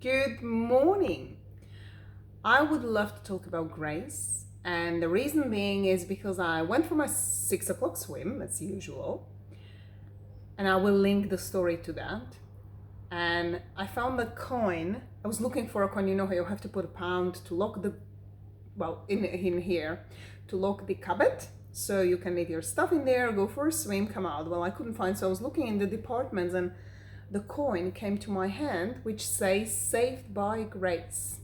Good morning. I would love to talk about grace, and the reason being is because I went for my 6 o'clock swim as usual, and I will link the story to that. And I found a coin. I was looking for a coin. You know how you have to put a pound to lock the in here to lock the cupboard, so you can leave your stuff in there, go for a swim, come out. Well, I couldn't find, so I was looking in the departments, and the coin came to my hand, which says "Saved by Grace."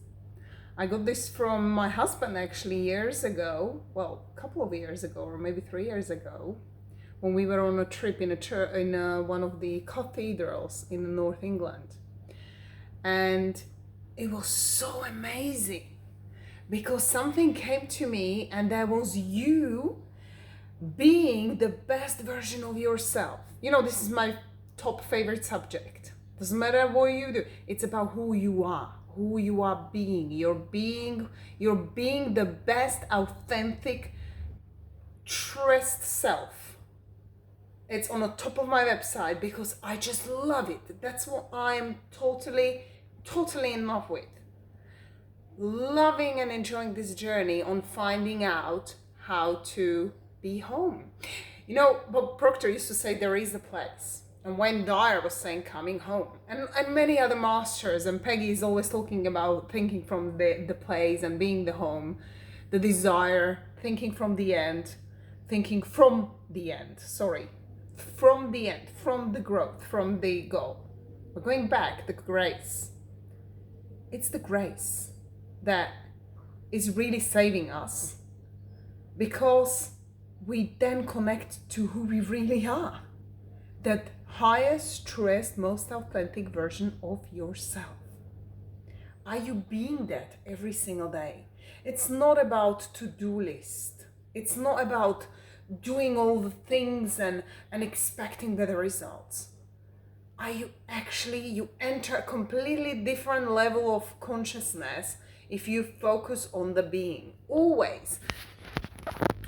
I got this from my husband actually years ago. Well, a couple of years ago, or maybe 3 years ago, when we were on a trip in a church in one of the cathedrals in North England, and it was so amazing because something came to me, and that was you being the best version of yourself. You know, this is my top favorite subject. Doesn't matter what you do, it's about who you are being. You're being the best, authentic, truest self. It's on the top of my website because I just love it. That's what I'm totally in love with. Loving and enjoying this journey on finding out how to be home. You know, Bob Proctor used to say there is a place. And Wayne Dyer was saying coming home. And many other masters, and Peggy is always talking about thinking from the place and being the home, the desire, thinking from the end, from the end, from the growth, from the goal. But going back, the grace. It's the grace that is really saving us, because we then connect to who we really are. That highest, truest, most authentic version of yourself. Are you being that every single day? It's not about to-do list. It's not about doing all the things and expecting better results. Are you actually, you enter a completely different level of consciousness if you focus on the being, always.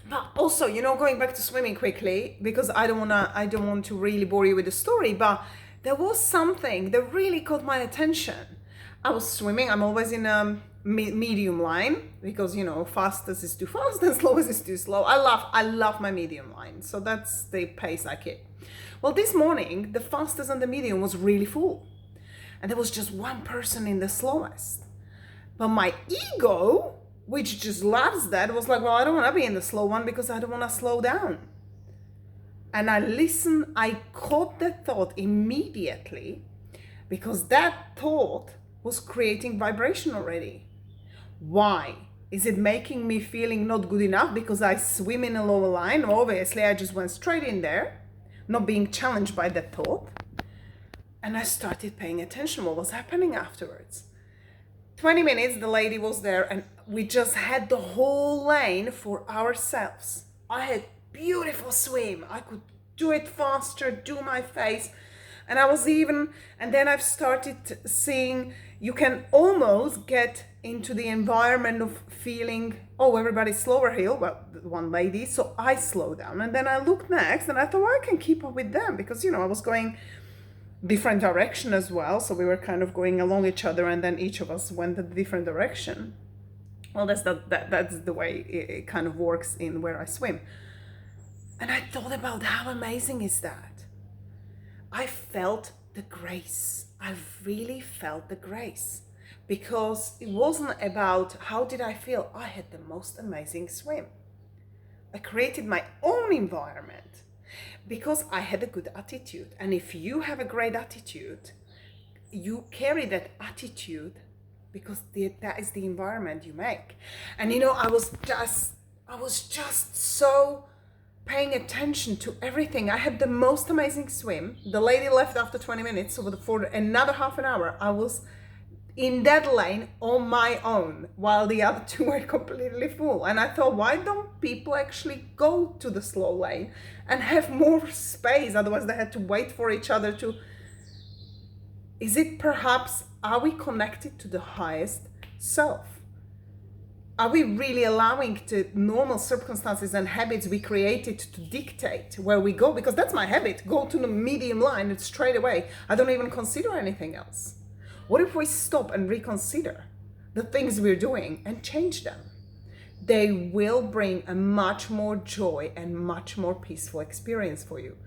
But also, you know, going back to swimming quickly, because I don't want to really bore you with the story, but there was something that really caught my attention. I was swimming. I'm always in a medium line because, you know, fastest is too fast and slowest is too slow. I love my medium line. So that's the pace I keep. Well, this morning, the fastest and the medium was really full. And there was just one person in the slowest. But my ego, which just loves that, was like, well, I don't want to be in the slow one because I don't want to slow down. And I listened, I caught that thought immediately, because that thought was creating vibration already. Why? Is it making me feeling not good enough because I swim in a lower line? Obviously, I just went straight in there, not being challenged by that thought. And I started paying attention what was happening afterwards. 20 minutes, the lady was there, and we just had the whole lane for ourselves. I had beautiful swim. I could do it faster, do my face. And then I've started seeing you can almost get into the environment of feeling, oh, everybody's slower here. Well, one lady, so I slowed down. And then I looked next and I thought, well, I can keep up with them because, you know, I was going different direction as well, so we were kind of going along each other, and then each of us went a different direction. Well, that's the way it kind of works in where I swim. And I thought about how amazing is that. I felt the grace. I really felt the grace, because it wasn't about how did I feel. I had the most amazing swim. I created my own environment because I had a good attitude. And if you have a great attitude, you carry that attitude because that is the environment you make. And you know, I was just so paying attention to everything. I had the most amazing swim. The lady left after 20 minutes, so for another half an hour, I was in that lane on my own while the other two were completely full. And I thought, why don't people actually go to the slow lane and have more space? Otherwise they had to wait for each other to... Is it perhaps, are we connected to the highest self? Are we really allowing the normal circumstances and habits we created to dictate where we go? Because that's my habit, go to the medium line and straight away. I don't even consider anything else. What if we stop and reconsider the things we're doing and change them? They will bring a much more joy and much more peaceful experience for you.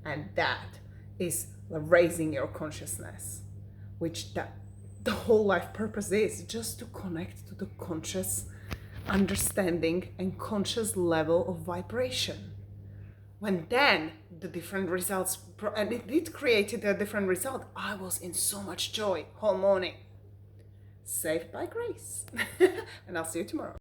And that is raising your consciousness, which the whole life purpose is just to connect to the conscious understanding and conscious level of vibration. When then the different results, and it created a different result, I was in so much joy whole morning. Saved by grace. And I'll see you tomorrow.